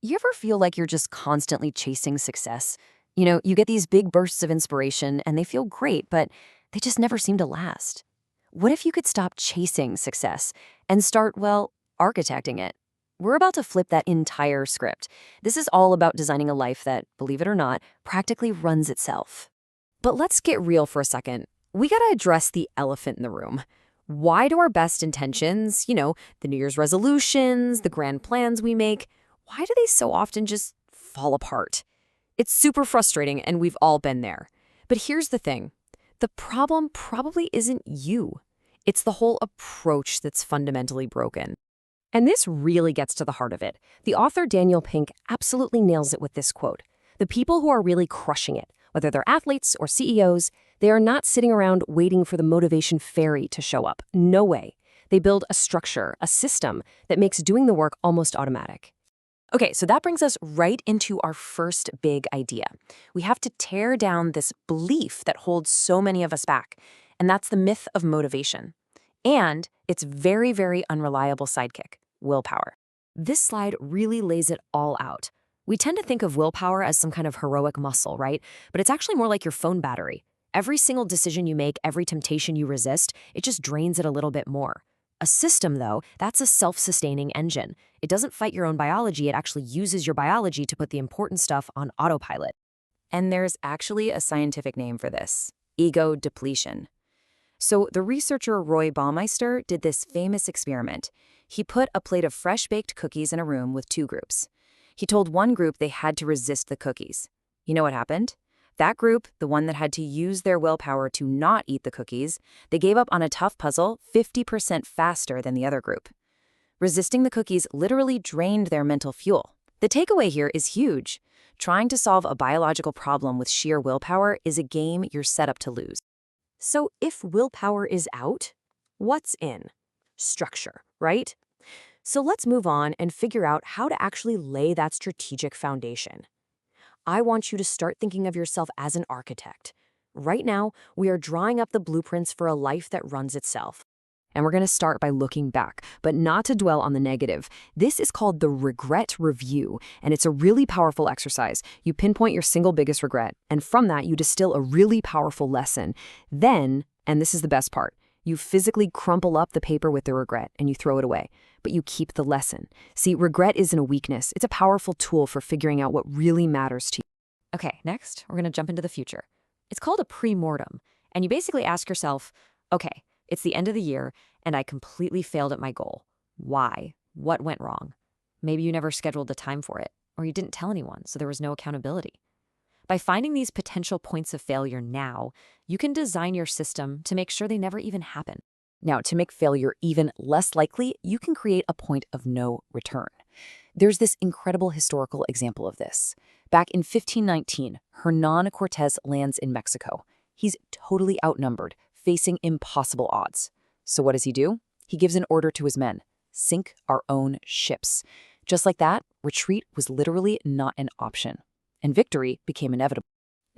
You ever feel like you're just constantly chasing success? You get these big bursts of inspiration and they feel great, but they just never seem to last. What if you could stop chasing success and start, well, architecting it? We're about to flip that entire script. This is all about designing a life that, believe it or not, practically runs itself. But let's get real for a second. We gotta address the elephant in the room. Why do our best intentions, the New Year's resolutions, the grand plans we make, why do they so often just fall apart? It's super frustrating, and we've all been there. But here's the thing. The problem probably isn't you. It's the whole approach that's fundamentally broken. And this really gets to the heart of it. The author Daniel Pink absolutely nails it with this quote. The people who are really crushing it, whether they're athletes or CEOs, they are not sitting around waiting for the motivation fairy to show up. No way. They build a structure, a system that makes doing the work almost automatic. Okay, so that brings us right into our first big idea. We have to tear down this belief that holds so many of us back, and that's the myth of motivation. And its very, very unreliable sidekick, willpower. This slide really lays it all out. We tend to think of willpower as some kind of heroic muscle, right? But it's actually more like your phone battery. Every single decision you make, every temptation you resist, it just drains it a little bit more. A system, though, that's a self-sustaining engine. It doesn't fight your own biology, it actually uses your biology to put the important stuff on autopilot. And there's actually a scientific name for this: ego depletion. So the researcher Roy Baumeister did this famous experiment. He put a plate of fresh-baked cookies in a room with two groups. He told one group they had to resist the cookies. You know what happened? That group, the one that had to use their willpower to not eat the cookies, they gave up on a tough puzzle 50% faster than the other group. Resisting the cookies literally drained their mental fuel. The takeaway here is huge. Trying to solve a biological problem with sheer willpower is a game you're set up to lose. So if willpower is out, what's in? Structure, right? So let's move on and figure out how to actually lay that strategic foundation. I want you to start thinking of yourself as an architect. Right now, we are drawing up the blueprints for a life that runs itself. And we're going to start by looking back, but not to dwell on the negative. This is called the regret review, and it's a really powerful exercise. You pinpoint your single biggest regret, and from that, you distill a really powerful lesson. Then, and this is the best part, you physically crumple up the paper with the regret and you throw it away, but you keep the lesson. See, regret isn't a weakness. It's a powerful tool for figuring out what really matters to you. Okay, next, we're going to jump into the future. It's called a pre-mortem, and you basically ask yourself, okay, it's the end of the year, and I completely failed at my goal. Why? What went wrong? Maybe you never scheduled the time for it, or you didn't tell anyone, so there was no accountability. By finding these potential points of failure now, you can design your system to make sure they never even happen. Now, to make failure even less likely, you can create a point of no return. There's this incredible historical example of this. Back in 1519, Hernán Cortés lands in Mexico. He's totally outnumbered, facing impossible odds. So what does he do? He gives an order to his men: sink our own ships. Just like that, retreat was literally not an option, and victory became inevitable.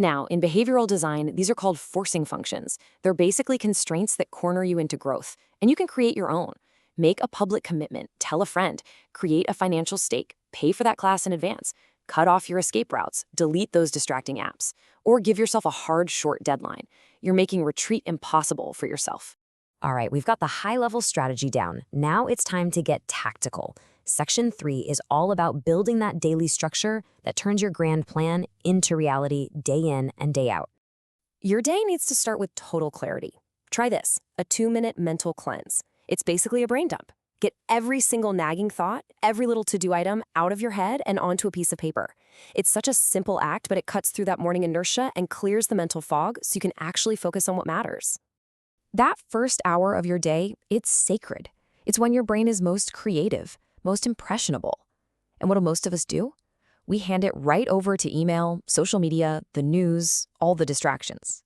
Now, in behavioral design, these are called forcing functions. They're basically constraints that corner you into growth, and you can create your own. Make a public commitment, tell a friend, create a financial stake, pay for that class in advance, cut off your escape routes, delete those distracting apps, or give yourself a hard, short deadline. You're making retreat impossible for yourself. All right, we've got the high-level strategy down. Now it's time to get tactical. Section 3 is all about building that daily structure that turns your grand plan into reality day in and day out. Your day needs to start with total clarity. Try this, a 2-minute mental cleanse. It's basically a brain dump. Get every single nagging thought, every little to-do item out of your head and onto a piece of paper. It's such a simple act, but it cuts through that morning inertia and clears the mental fog so you can actually focus on what matters. That first hour of your day, it's sacred. It's when your brain is most creative, most impressionable. And what do most of us do? We hand it right over to email, social media, the news, all the distractions.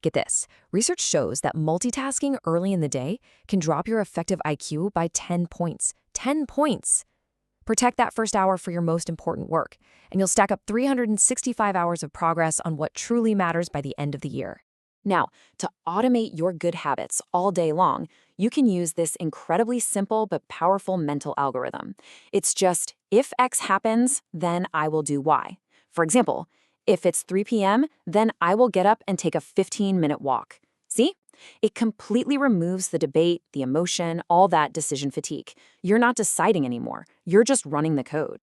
Get this, research shows that multitasking early in the day can drop your effective IQ by 10 points. 10 points! Protect that first hour for your most important work, and you'll stack up 365 hours of progress on what truly matters by the end of the year. Now, to automate your good habits all day long, you can use this incredibly simple but powerful mental algorithm. It's just If X happens, then I will do Y. For example, if it's 3 p.m., then I will get up and take a 15-minute walk. See? It completely removes the debate, the emotion, all that decision fatigue. You're not deciding anymore. You're just running the code.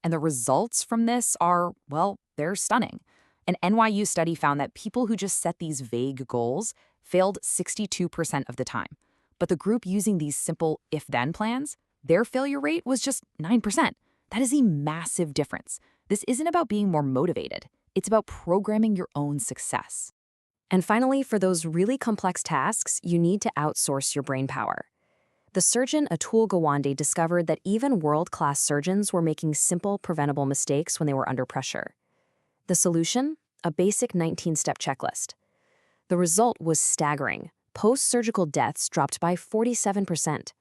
And the results from this are, well, they're stunning. An NYU study found that people who just set these vague goals failed 62% of the time. But the group using these simple if-then plans, their failure rate was just 9%. That is a massive difference. This isn't about being more motivated. It's about programming your own success. And finally, for those really complex tasks, you need to outsource your brain power. The surgeon Atul Gawande discovered that even world-class surgeons were making simple, preventable mistakes when they were under pressure. The solution? A basic 19-step checklist. The result was staggering. Post-surgical deaths dropped by 47%.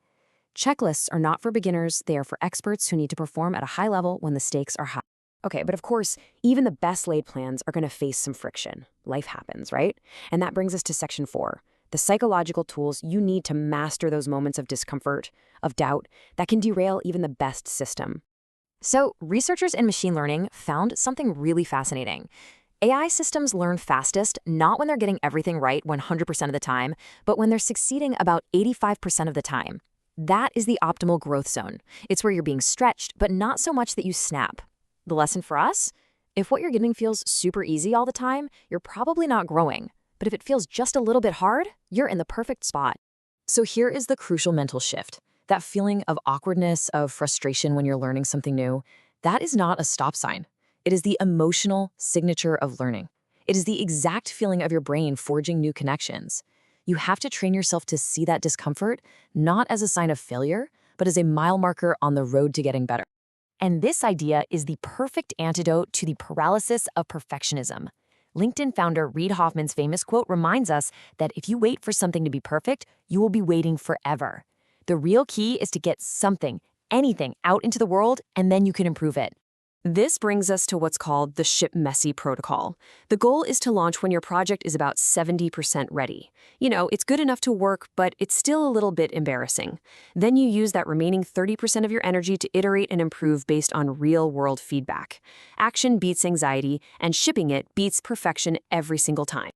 Checklists are not for beginners, they are for experts who need to perform at a high level when the stakes are high. Okay, but of course, even the best laid plans are going to face some friction. Life happens, right? And that brings us to section 4. The psychological tools you need to master those moments of discomfort, of doubt, that can derail even the best system. So, researchers in machine learning found something really fascinating. AI systems learn fastest not when they're getting everything right 100% of the time, but when they're succeeding about 85% of the time. That is the optimal growth zone. It's where you're being stretched, but not so much that you snap. The lesson for us? If what you're getting feels super easy all the time, you're probably not growing. But if it feels just a little bit hard, you're in the perfect spot. So here is the crucial mental shift. That feeling of awkwardness, of frustration when you're learning something new, that is not a stop sign. It is the emotional signature of learning. It is the exact feeling of your brain forging new connections. You have to train yourself to see that discomfort not as a sign of failure, but as a mile marker on the road to getting better. And this idea is the perfect antidote to the paralysis of perfectionism. LinkedIn founder Reid Hoffman's famous quote reminds us that if you wait for something to be perfect, you will be waiting forever. The real key is to get something, anything, out into the world, and then you can improve it. This brings us to what's called the ship messy protocol. The goal is to launch when your project is about 70% ready. You know, it's good enough to work, but it's still a little bit embarrassing. Then you use that remaining 30% of your energy to iterate and improve based on real-world feedback. Action beats anxiety, and shipping it beats perfection every single time.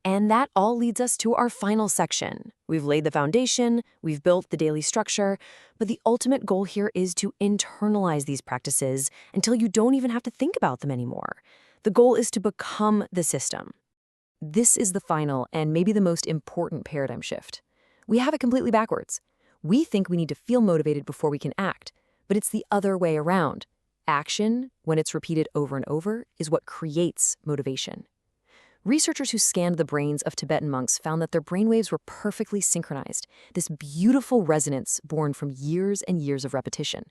And that all leads us to our final section. We've laid the foundation, we've built the daily structure, but the ultimate goal here is to internalize these practices until you don't even have to think about them anymore. The goal is to become the system. This is the final and maybe the most important paradigm shift. We have it completely backwards. We think we need to feel motivated before we can act, but it's the other way around. Action, when it's repeated over and over, is what creates motivation. Researchers who scanned the brains of Tibetan monks found that their brainwaves were perfectly synchronized, this beautiful resonance born from years and years of repetition.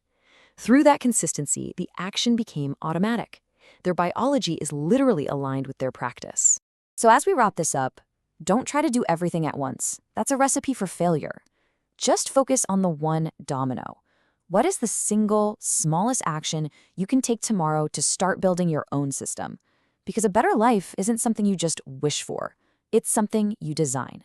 Through that consistency, the action became automatic. Their biology is literally aligned with their practice. So as we wrap this up, don't try to do everything at once. That's a recipe for failure. Just focus on the one domino. What is the single, smallest action you can take tomorrow to start building your own system? Because a better life isn't something you just wish for. It's something you design.